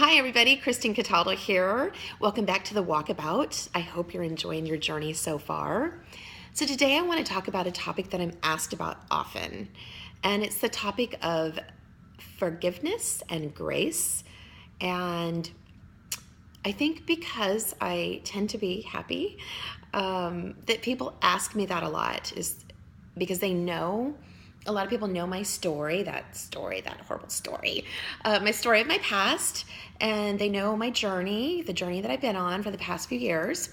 Hi everybody, Kristen Cataldo here. Welcome back to the Walkabout. I hope you're enjoying your journey so far. So today I want to talk about a topic that I'm asked about often, and it's the topic of forgiveness and grace. And I think because I tend to be happy, that people ask me that a lot is because they know, a lot of people know my story, that horrible story, my story of my past, and they know my journey, the journey that I've been on for the past few years.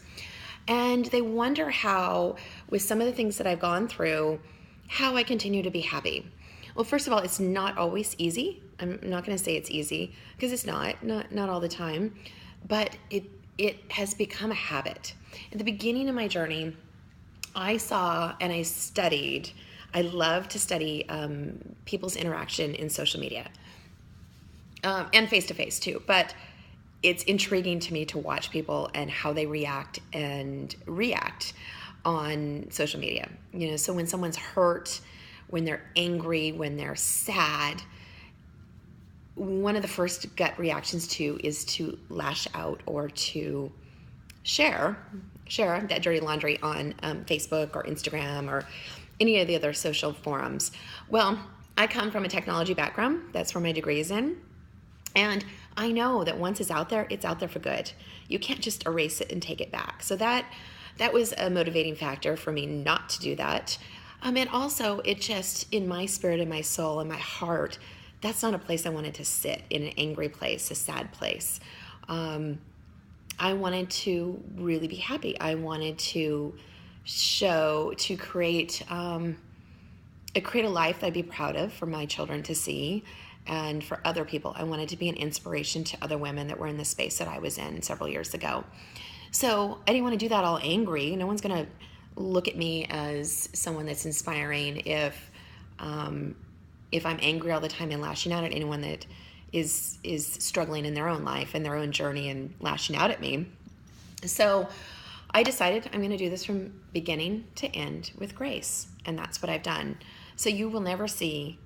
And they wonder how, with some of the things that I've gone through, how I continue to be happy. Well, first of all, it's not always easy. I'm not going to say it's easy because it's not all the time, but it has become a habit. At the beginning of my journey, I saw and I studied. I love to study people's interaction in social media and face-to-face too, but it's intriguing to me to watch people and how they react on social media. You know, so when someone's hurt, when they're angry, when they're sad, one of the first gut reactions is to lash out or to share that dirty laundry on Facebook or Instagram or any of the other social forums. Well, I come from a technology background. That's where my degree is in. And I know that once it's out there for good. You can't just erase it and take it back. So that was a motivating factor for me not to do that. And also, it just, in my spirit and my soul and my heart, that's not a place I wanted to sit, in an angry place, a sad place. I wanted to really be happy. I wanted to create a life that I'd be proud of for my children to see and for other people. I wanted to be an inspiration to other women that were in the space that I was in several years ago. So I didn't want to do that all angry. No one's going to look at me as someone that's inspiring if I'm angry all the time and lashing out at anyone that is struggling in their own life and their own journey and lashing out at me. So I decided I'm going to do this from beginning to end with grace, and that's what I've done. So you will never see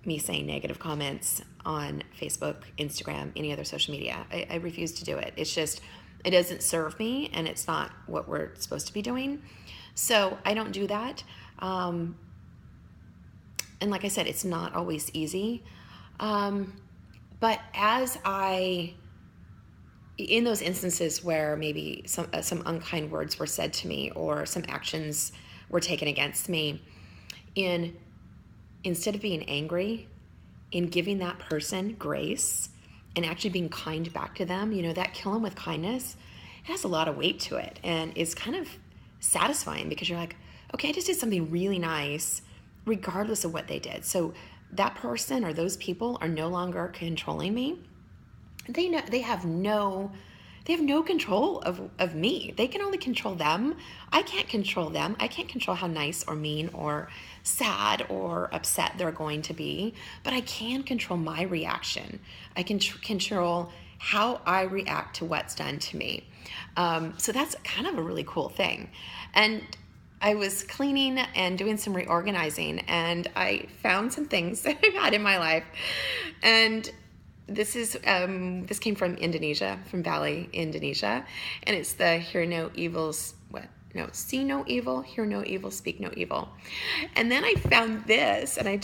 me saying negative comments on Facebook, Instagram, any other social media. I refuse to do it. It's just, it doesn't serve me, and it's not what we're supposed to be doing. So I don't do that. And like I said, it's not always easy. But in those instances where maybe some unkind words were said to me or some actions were taken against me, instead of being angry, in giving that person grace and actually being kind back to them, that kill them with kindness, it has a lot of weight to it, and it's kind of satisfying because you're like, okay, I just did something really nice regardless of what they did. So that person or those people are no longer controlling me. They have no control of me. They can only control them. I can't control them. I can't control how nice or mean or sad or upset they're going to be, but I can control my reaction. I can control how I react to what's done to me. So that's kind of a really cool thing. And I was cleaning and doing some reorganizing, and I found some things that I've had in my life. And this came from Indonesia, from Bali, Indonesia, and it's the see no evil, hear no evil, speak no evil. And then I found this, and I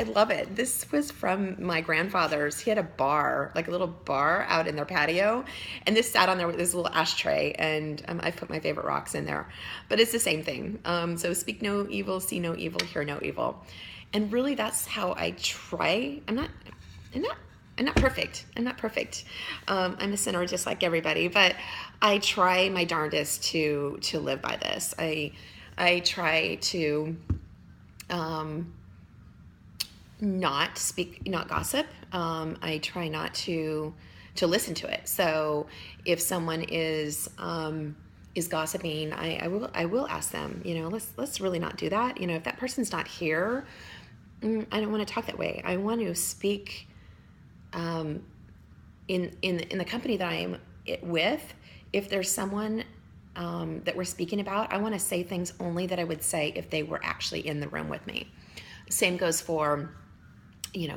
love it. This was from my grandfather's. He had a bar, like a little bar out in their patio, and this sat on there with this little ashtray, and I put my favorite rocks in there. But it's the same thing. So speak no evil, see no evil, hear no evil. And really that's how I try. I'm not perfect. I'm a sinner just like everybody, but I try my darndest to live by this. I try to not gossip. I try not to listen to it. So if someone is gossiping, I will ask them, let's really not do that. If that person's not here, I don't want to talk that way. I want to speak in the company that I am with. If there's someone that we're speaking about, I want to say things only that I would say if they were actually in the room with me. Same goes for,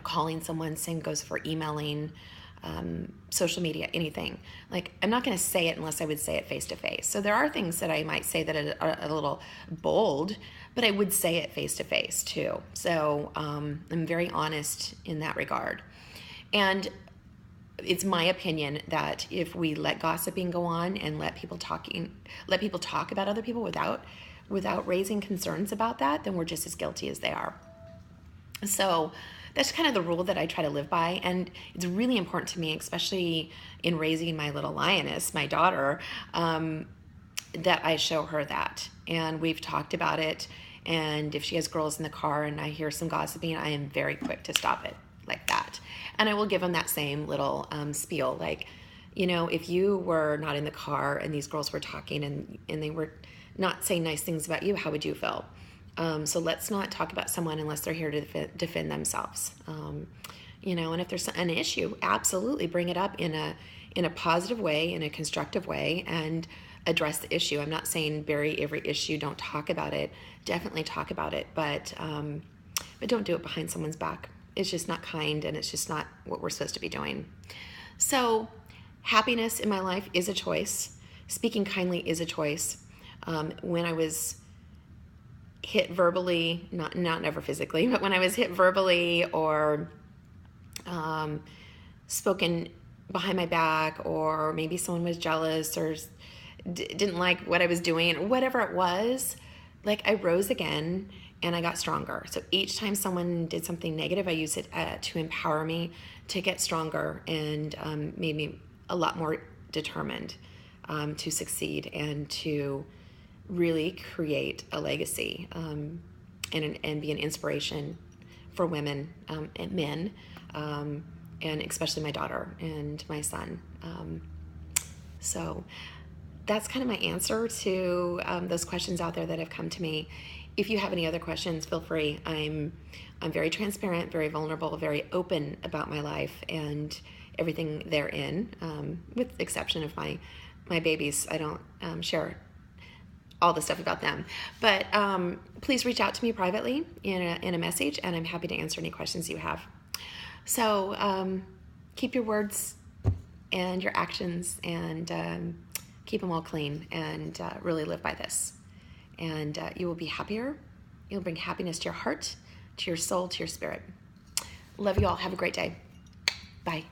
calling someone. Same goes for emailing. social media, anything. Like, I'm not going to say it unless I would say it face to face. So there are things that I might say that are a little bold, but I would say it face to face too. So I'm very honest in that regard. And it's my opinion that if we let gossiping go on and let people talk about other people without raising concerns about that, then we're just as guilty as they are. So that's kind of the rule that I try to live by, and it's really important to me, especially in raising my little lioness, my daughter, that I show her that. And we've talked about it, and if she has girls in the car and I hear some gossiping, I am very quick to stop it like that. And I will give them that same little spiel, like, if you were not in the car and these girls were talking and they were not saying nice things about you, how would you feel? So let's not talk about someone unless they're here to defend themselves. And if there's an issue, absolutely bring it up in a positive way, in a constructive way, and address the issue. I'm not saying bury every issue, don't talk about it. Definitely talk about it, but don't do it behind someone's back. It's just not kind, and it's just not what we're supposed to be doing. So happiness in my life is a choice. Speaking kindly is a choice. When I was hit verbally, not never physically, but when I was hit verbally or spoken behind my back, or maybe someone was jealous or didn't like what I was doing, or whatever it was, like, I rose again and I got stronger. So each time someone did something negative, I used it to empower me to get stronger, and made me a lot more determined to succeed and to really create a legacy, and be an inspiration for women and men, and especially my daughter and my son. So that's kind of my answer to those questions out there that have come to me. If you have any other questions, feel free. I'm very transparent, very vulnerable, very open about my life and everything therein, with the exception of my babies. I don't share all the stuff about them. But please reach out to me privately in a message, and I'm happy to answer any questions you have. So keep your words and your actions, and keep them all clean, and really live by this. And you will be happier. You'll bring happiness to your heart, to your soul, to your spirit. Love you all. Have a great day. Bye.